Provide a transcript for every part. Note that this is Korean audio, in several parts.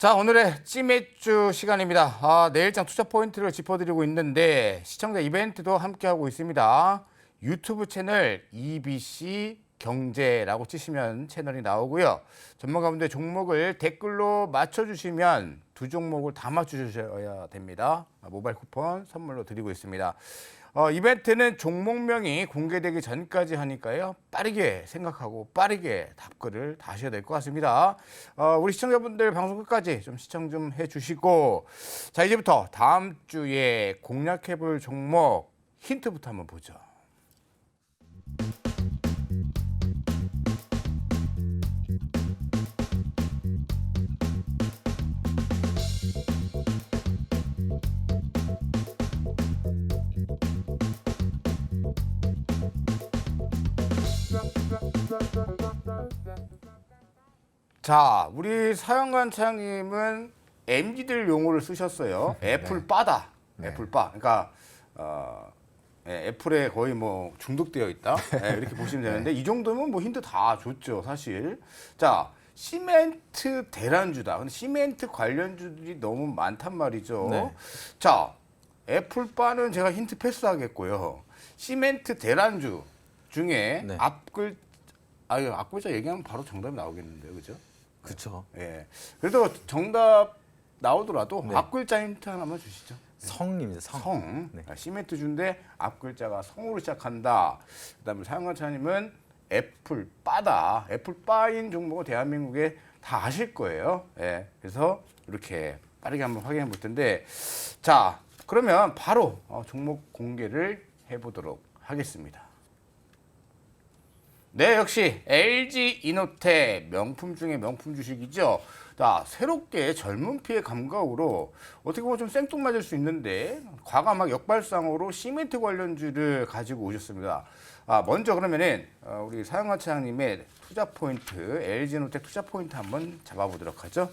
자, 오늘의 찌매주 시간입니다. 내일장 투자 포인트를 짚어드리고 있는데 시청자 이벤트도 함께하고 있습니다. 유튜브 채널 EBC 경제라고 치시면 채널이 나오고요. 전문가분들 종목을 댓글로 맞춰주시면 두 종목을 다 맞춰주셔야 됩니다. 모바일 쿠폰 선물로 드리고 있습니다. 이벤트는 종목명이 공개되기 전까지 하니까요. 빠르게 생각하고 빠르게 답글을 다 하셔야 될 것 같습니다. 우리 시청자분들 방송 끝까지 좀 시청 좀 해주시고, 자, 이제부터 다음 주에 공략해볼 종목 힌트부터 한번 보죠. 자, 우리 사연관 차장님은 MZ들 용어를 쓰셨어요. 애플바다. 네. 애플바. 그러니까 애플에 거의 뭐 중독되어 있다. 이렇게 보시면 되는데 이 정도면 뭐 힌트 다 줬죠, 사실. 자, 시멘트 대란주다. 근데 시멘트 관련주들이 너무 많단 말이죠. 네. 자, 애플바는 제가 힌트 패스하겠고요. 시멘트 대란주 중에 네. 앞글자 얘기하면 바로 정답이 나오겠는데요, 그죠? 그렇죠. 예. 그래도 정답 나오더라도 네. 앞글자 힌트 하나만 주시죠. 성입니다. 성. 성. 네. 시멘트주인데 앞글자가 성으로 시작한다. 그다음에 사용관차님은 애플바다. 애플바인 종목은 대한민국에 다 아실 거예요. 예. 그래서 이렇게 빠르게 한번 확인해 볼 텐데, 자, 그러면 바로 종목 공개를 해보도록 하겠습니다. 네, 역시 LG 이노텍 명품 중에 명품 주식이죠. 자, 새롭게 젊은 피의 감각으로 어떻게 보면 좀 생뚱맞을 수 있는데 과감하게 역발상으로 시멘트 관련주를 가지고 오셨습니다. 먼저 그러면은 우리 사영관 차장님의 투자 포인트, LG 이노텍 투자 포인트 한번 잡아보도록 하죠.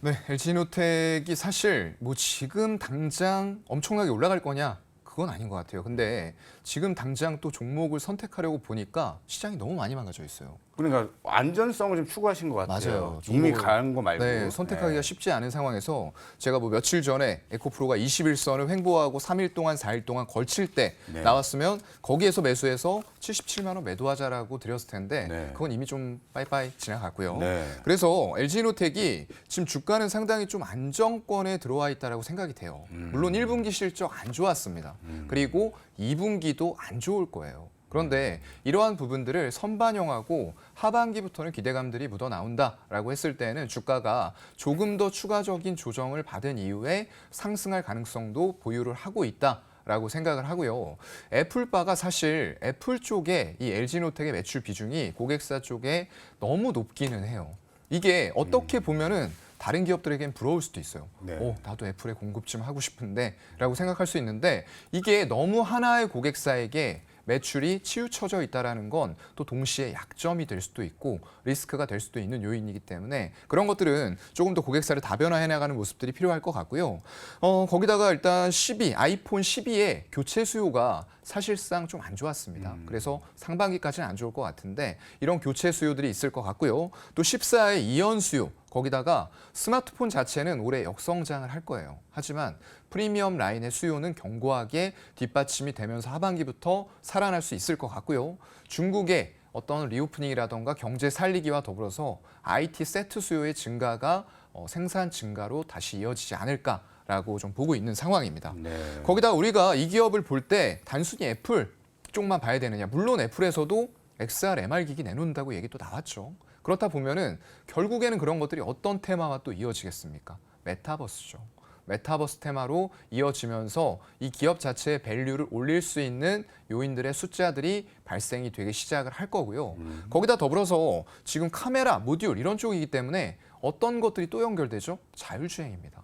네, LG노텍이 사실 뭐 지금 당장 엄청나게 올라갈 거냐? 그건 아닌 것 같아요. 근데 지금 당장 또 종목을 선택하려고 보니까 시장이 너무 많이 망가져 있어요. 그러니까 안전성을 좀 추구하신 것 같아요. 맞아요. 이미 종목을- 간 거 말고. 네, 선택하기가 쉽지 않은 상황에서 제가 뭐 며칠 전에 에코프로가 21선을 횡보하고 3일 동안 4일 동안 걸칠 때 네. 나왔으면 거기에서 매수해서 77만 원 매도하자라고 드렸을 텐데 네. 그건 이미 좀 빠이빠이 지나갔고요. 네. 그래서 LG노텍이 지금 주가는 상당히 좀 안정권에 들어와 있다라고 생각이 돼요. 물론 1분기 실적 안 좋았습니다. 그리고 2분기도 안 좋을 거예요. 그런데 이러한 부분들을 선반영하고 하반기부터는 기대감들이 묻어 나온다라고 했을 때는 주가가 조금 더 추가적인 조정을 받은 이후에 상승할 가능성도 보유를 하고 있다라고 생각을 하고요. 애플바가 사실 애플 쪽에 이 LG노텍의 매출 비중이 고객사 쪽에 너무 높기는 해요. 이게 어떻게 보면은 다른 기업들에겐 부러울 수도 있어요. 네. 나도 애플에 공급 좀 하고 싶은데 라고 생각할 수 있는데 이게 너무 하나의 고객사에게 매출이 치우쳐져 있다는 건 또 동시에 약점이 될 수도 있고 리스크가 될 수도 있는 요인이기 때문에 그런 것들은 조금 더 고객사를 다변화해 나가는 모습들이 필요할 것 같고요. 거기다가 일단 아이폰 12의 교체 수요가 사실상 좀 안 좋았습니다. 그래서 상반기까지는 안 좋을 것 같은데 이런 교체 수요들이 있을 것 같고요. 또 14의 이연 수요, 거기다가 스마트폰 자체는 올해 역성장을 할 거예요. 하지만 프리미엄 라인의 수요는 견고하게 뒷받침이 되면서 하반기부터 살아날 수 있을 것 같고요. 중국의 어떤 리오프닝이라던가 경제 살리기와 더불어서 IT 세트 수요의 증가가 생산 증가로 다시 이어지지 않을까라고 좀 보고 있는 상황입니다. 네. 거기다 우리가 이 기업을 볼 때 단순히 애플 쪽만 봐야 되느냐. 물론 애플에서도 XR, MR 기기 내놓는다고 얘기 또 나왔죠. 그렇다 보면은 결국에는 그런 것들이 어떤 테마와 또 이어지겠습니까? 메타버스죠. 메타버스 테마로 이어지면서 이 기업 자체의 밸류를 올릴 수 있는 요인들의 숫자들이 발생이 되기 시작을 할 거고요. 거기다 더불어서 지금 카메라, 모듈 이런 쪽이기 때문에 어떤 것들이 또 연결되죠? 자율주행입니다.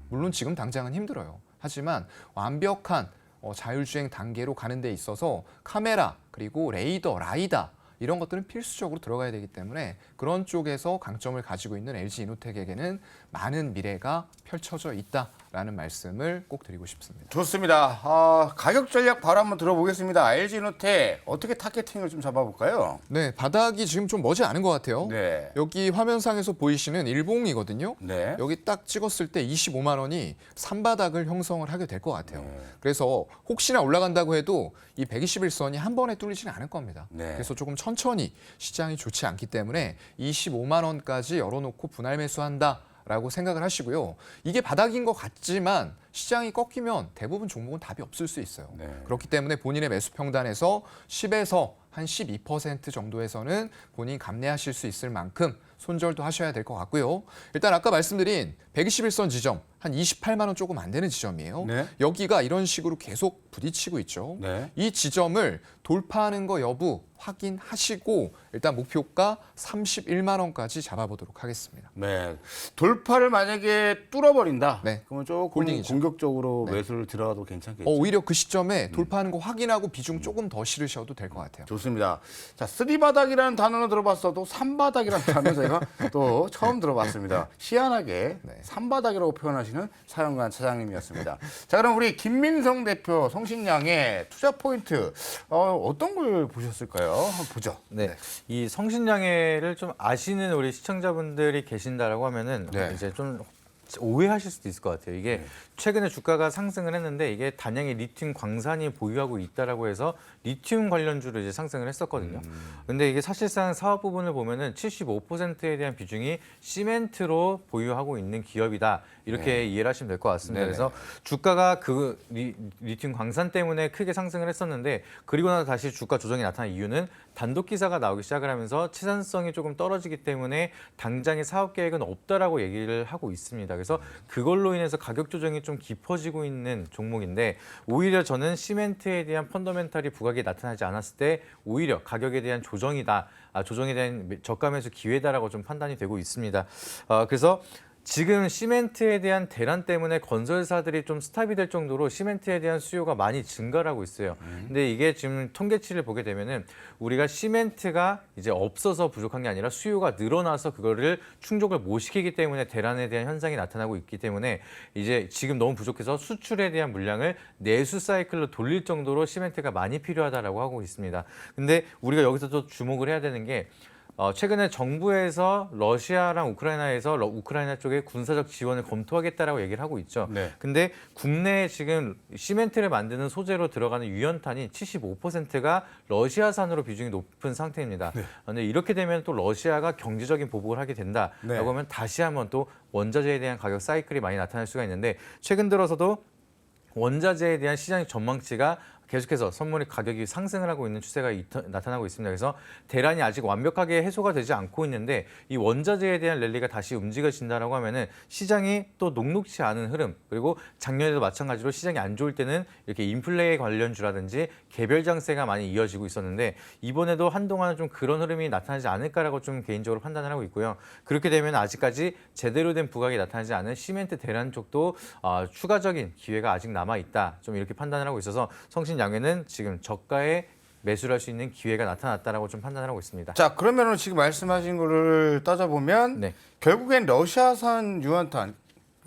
물론 지금 당장은 힘들어요. 하지만 완벽한 자율주행 단계로 가는 데 있어서 카메라, 그리고 레이더, 라이다 이런 것들은 필수적으로 들어가야 되기 때문에 그런 쪽에서 강점을 가지고 있는 LG 이노텍에게는 많은 미래가 펼쳐져 있다. 라는 말씀을 꼭 드리고 싶습니다. 좋습니다. 가격 전략 바로 한번 들어보겠습니다. LG노텍 어떻게 타겟팅을 좀 잡아볼까요? 네, 바닥이 지금 좀 머지 않은 것 같아요. 네. 여기 화면상에서 보이시는 일봉이거든요. 네. 여기 딱 찍었을 때 25만 원이 산바닥을 형성을 하게 될 것 같아요. 그래서 혹시나 올라간다고 해도 이 121선이 한 번에 뚫리지는 않을 겁니다. 네. 그래서 조금 천천히 시장이 좋지 않기 때문에 25만 원까지 열어놓고 분할 매수한다. 라고 생각을 하시고요. 이게 바닥인 것 같지만 시장이 꺾이면 대부분 종목은 답이 없을 수 있어요. 네. 그렇기 때문에 본인의 매수 평단에서 10에서 한 12% 정도에서는 본인이 감내하실 수 있을 만큼 손절도 하셔야 될 것 같고요. 일단 아까 말씀드린 121선 지점 한 28만 원 조금 안 되는 지점이에요. 네. 여기가 이런 식으로 계속 부딪히고 있죠. 네. 이 지점을 돌파하는 거 여부 확인하시고 일단 목표가 31만 원까지 잡아보도록 하겠습니다. 네. 돌파를 만약에 뚫어버린다. 네. 그러면 조금 홀딩이죠. 공격적으로 네. 매수를 들어가도 괜찮겠죠. 오히려 그 시점에 돌파하는 거 확인하고 비중 조금 더 실으셔도 될 것 같아요. 좋습니다. 자, 쓰리바닥이라는 단어는 들어봤어도 삼바닥이라는 단어 제가 또 처음 들어봤습니다. 희한하게 네. 삼바닥이라고 표현하시는 사연관 차장님이었습니다. 자, 그럼 우리 김민성 대표 성신양의 투자 포인트 어떤 걸 보셨을까요? 한번 보죠. 네, 이 성신양해를 좀 아시는 우리 시청자분들이 계신다라고 하면은 네. 이제 좀 오해하실 수도 있을 것 같아요. 이게 최근에 주가가 상승을 했는데 이게 단양의 리튬 광산이 보유하고 있다라고 해서 리튬 관련주로 이제 상승을 했었거든요. 근데 이게 사실상 사업 부분을 보면은 75%에 대한 비중이 시멘트로 보유하고 있는 기업이다. 이렇게 이해를 하시면 될 것 같습니다. 네네. 그래서 주가가 그 리튬 광산 때문에 크게 상승을 했었는데 그리고 나서 다시 주가 조정이 나타난 이유는 단독 기사가 나오기 시작을 하면서 치산성이 조금 떨어지기 때문에 당장의 사업 계획은 없다라고 얘기를 하고 있습니다. 그래서 그걸로 인해서 가격 조정이 좀 깊어지고 있는 종목인데 오히려 저는 시멘트에 대한 펀더멘탈이 부각이 나타나지 않았을 때 오히려 가격에 대한 조정이다, 조정에 대한 저가 매수 기회다라고 좀 판단이 되고 있습니다. 그래서 지금 시멘트에 대한 대란 때문에 건설사들이 좀 스탑이 될 정도로 시멘트에 대한 수요가 많이 증가를 하고 있어요. 근데 이게 지금 통계치를 보게 되면은 우리가 시멘트가 이제 없어서 부족한 게 아니라 수요가 늘어나서 그거를 충족을 못 시키기 때문에 대란에 대한 현상이 나타나고 있기 때문에 이제 지금 너무 부족해서 수출에 대한 물량을 내수 사이클로 돌릴 정도로 시멘트가 많이 필요하다라고 하고 있습니다. 근데 우리가 여기서 또 주목을 해야 되는 게 최근에 정부에서 러시아랑 우크라이나에서 우크라이나 쪽에 군사적 지원을 검토하겠다라고 얘기를 하고 있죠. 네. 근데 국내에 지금 시멘트를 만드는 소재로 들어가는 유연탄이 75%가 러시아산으로 비중이 높은 상태입니다. 근데 이렇게 되면 또 러시아가 경제적인 보복을 하게 된다라고 네. 하면 다시 한번 또 원자재에 대한 가격 사이클이 많이 나타날 수가 있는데 최근 들어서도 원자재에 대한 시장 전망치가 계속해서 선물의 가격이 상승을 하고 있는 추세가 나타나고 있습니다. 그래서 대란이 아직 완벽하게 해소가 되지 않고 있는데 이 원자재에 대한 랠리가 다시 움직여진다라고 하면은 시장이 또 녹록치 않은 흐름 그리고 작년에도 마찬가지로 시장이 안 좋을 때는 이렇게 인플레 관련주라든지 개별 장세가 많이 이어지고 있었는데 이번에도 한동안은 좀 그런 흐름이 나타나지 않을까라고 좀 개인적으로 판단을 하고 있고요. 그렇게 되면 아직까지 제대로 된 부각이 나타나지 않은 시멘트 대란 쪽도 추가적인 기회가 아직 남아 있다. 좀 이렇게 판단을 하고 있어서 성신양해는 지금 저가에 매수를 할 수 있는 기회가 나타났다라고 좀 판단을 하고 있습니다. 자, 그러면 지금 말씀하신 거를 따져보면 네. 결국엔 러시아산 유연탄,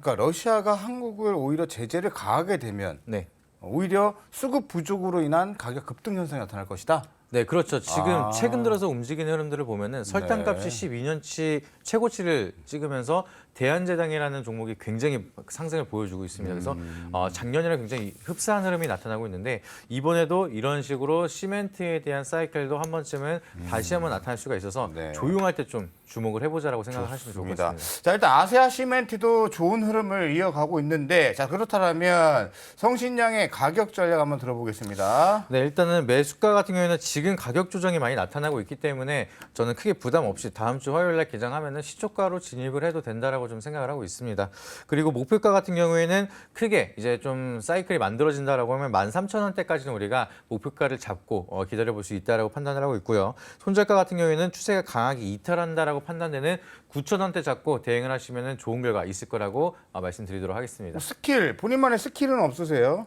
그러니까 러시아가 한국을 오히려 제재를 가하게 되면 네. 오히려 수급 부족으로 인한 가격 급등 현상이 나타날 것이다. 네, 그렇죠. 지금 최근 들어서 움직이는 흐름들을 보면은 설탕값이 네. 12년치 최고치를 찍으면서 대한제당이라는 종목이 굉장히 상승을 보여주고 있습니다. 그래서 작년이랑 굉장히 흡사한 흐름이 나타나고 있는데 이번에도 이런 식으로 시멘트에 대한 사이클도 한 번쯤은 다시 한번 나타날 수가 있어서 네. 조용할 때 좀 주목을 해보자라고 생각하시면 좋을 것 좋습니다. 같습니다. 자, 일단 아세아 시멘트도 좋은 흐름을 이어가고 있는데, 자, 그렇다면 성신양의 가격 전략 한번 들어보겠습니다. 네, 일단은 매수가 같은 경우에는 지금 가격 조정이 많이 나타나고 있기 때문에 저는 크게 부담 없이 다음 주 화요일 날 개장하면은 시초가로 진입을 해도 된다라고 좀 생각을 하고 있습니다. 그리고 목표가 같은 경우에는 크게 이제 좀 사이클이 만들어진다라고 하면 13,000원대까지는 우리가 목표가를 잡고 기다려볼 수 있다라고 판단을 하고 있고요. 손절가 같은 경우에는 추세가 강하게 이탈한다라고 판단되는 9,000원대 잡고 대응을 하시면은 좋은 결과 있을 거라고 말씀드리도록 하겠습니다. 스킬, 본인만의 스킬은 없으세요?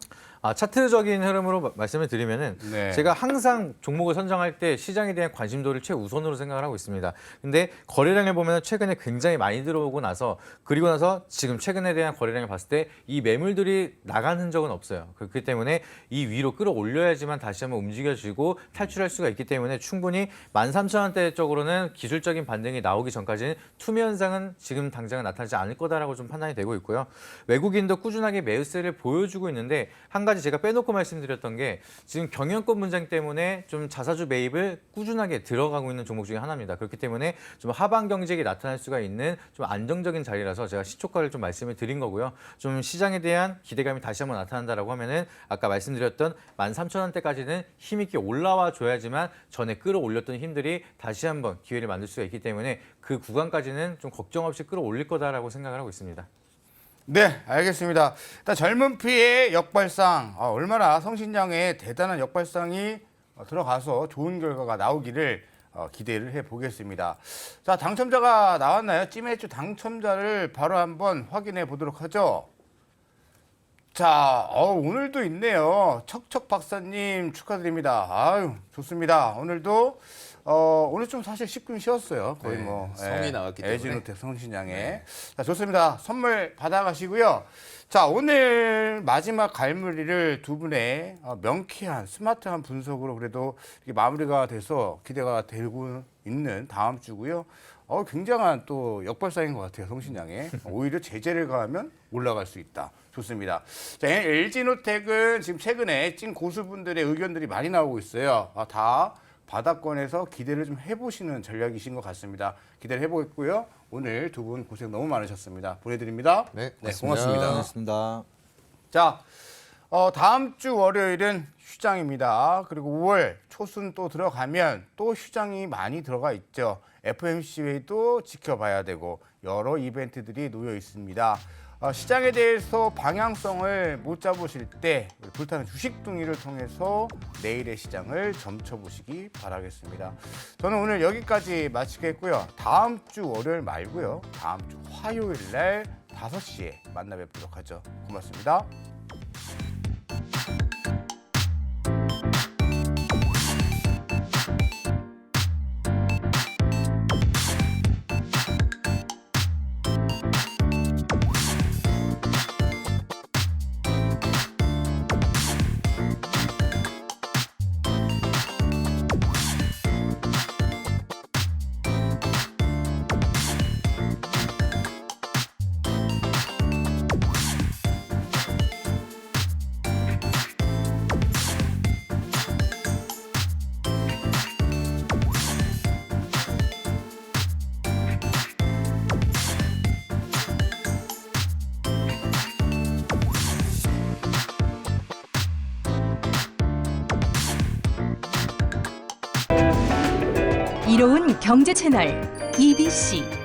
차트적인 흐름으로 말씀을 드리면은 네. 제가 항상 종목을 선정할 때 시장에 대한 관심도를 최우선으로 생각을 하고 있습니다. 근데 거래량을 보면 최근에 굉장히 많이 들어오고 나서 그리고 나서 지금 최근에 대한 거래량을 봤을 때 이 매물들이 나간 흔적은 없어요. 그렇기 때문에 이 위로 끌어올려야지만 다시 한번 움직여지고 탈출할 수가 있기 때문에 충분히 13,000원대 쪽으로는 기술적인 반등이 나오기 전까지는 투매 현상은 지금 당장은 나타나지 않을 거다라고 좀 판단이 되고 있고요. 외국인도 꾸준하게 매수세를 보여주고 있는데 한 가지 제가 빼놓고 말씀드렸던 게 지금 경영권 분쟁 때문에 좀 자사주 매입을 꾸준하게 들어가고 있는 종목 중에 하나입니다. 그렇기 때문에 좀 하방 경직이 나타날 수가 있는 좀 안정적인 자리라서 제가 시초가를 좀 말씀을 드린 거고요. 좀 시장에 대한 기대감이 다시 한번 나타난다라고 하면은 아까 말씀드렸던 13,000원대까지는 힘있게 올라와 줘야지만 전에 끌어올렸던 힘들이 다시 한번 기회를 만들 수가 있기 때문에 그 구간까지는 좀 걱정 없이 끌어올릴 거다라고 생각을 하고 있습니다. 네, 알겠습니다. 일단 젊은 피의 역발상, 얼마나 성신양의 대단한 역발상이 들어가서 좋은 결과가 나오기를 기대를 해보겠습니다. 자, 당첨자가 나왔나요? 찜해주 당첨자를 바로 한번 확인해 보도록 하죠. 자, 오늘도 있네요. 척척 박사님 축하드립니다. 아유, 좋습니다. 오늘도 오늘 좀 사실 쉽긴 쉬웠어요. 거의 네, 뭐 성이 나왔기 때문에. LG노텍 성신양에. 네. 자, 좋습니다. 선물 받아가시고요. 자, 오늘 마지막 갈무리를 두 분의 명쾌한 스마트한 분석으로 그래도 이렇게 마무리가 돼서 기대가 되고 있는 다음 주고요. 굉장한 또 역발상인 것 같아요, 성신양에. 오히려 제재를 가하면 올라갈 수 있다. 좋습니다. 자, LG노텍은 지금 최근에 찐 고수분들의 의견들이 많이 나오고 있어요. 다 바닥권에서 기대를 좀 해보시는 전략이신 것 같습니다. 기대를 해보겠고요. 오늘 두 분 고생 너무 많으셨습니다. 보내드립니다. 네, 고맙습니다. 고맙습니다. 자, 다음 주 월요일은 휴장입니다. 그리고 5월 초순 또 들어가면 또 휴장이 많이 들어가 있죠. FMC회도 지켜봐야 되고 여러 이벤트들이 놓여 있습니다. 시장에 대해서 방향성을 못 잡으실 때 불타는 주식둥이를 통해서 내일의 시장을 점쳐보시기 바라겠습니다. 저는 오늘 여기까지 마치겠고요. 다음 주 월요일 말고요. 다음 주 화요일 날 5시에 만나 뵙도록 하죠. 고맙습니다. 이로운 경제 채널 EBC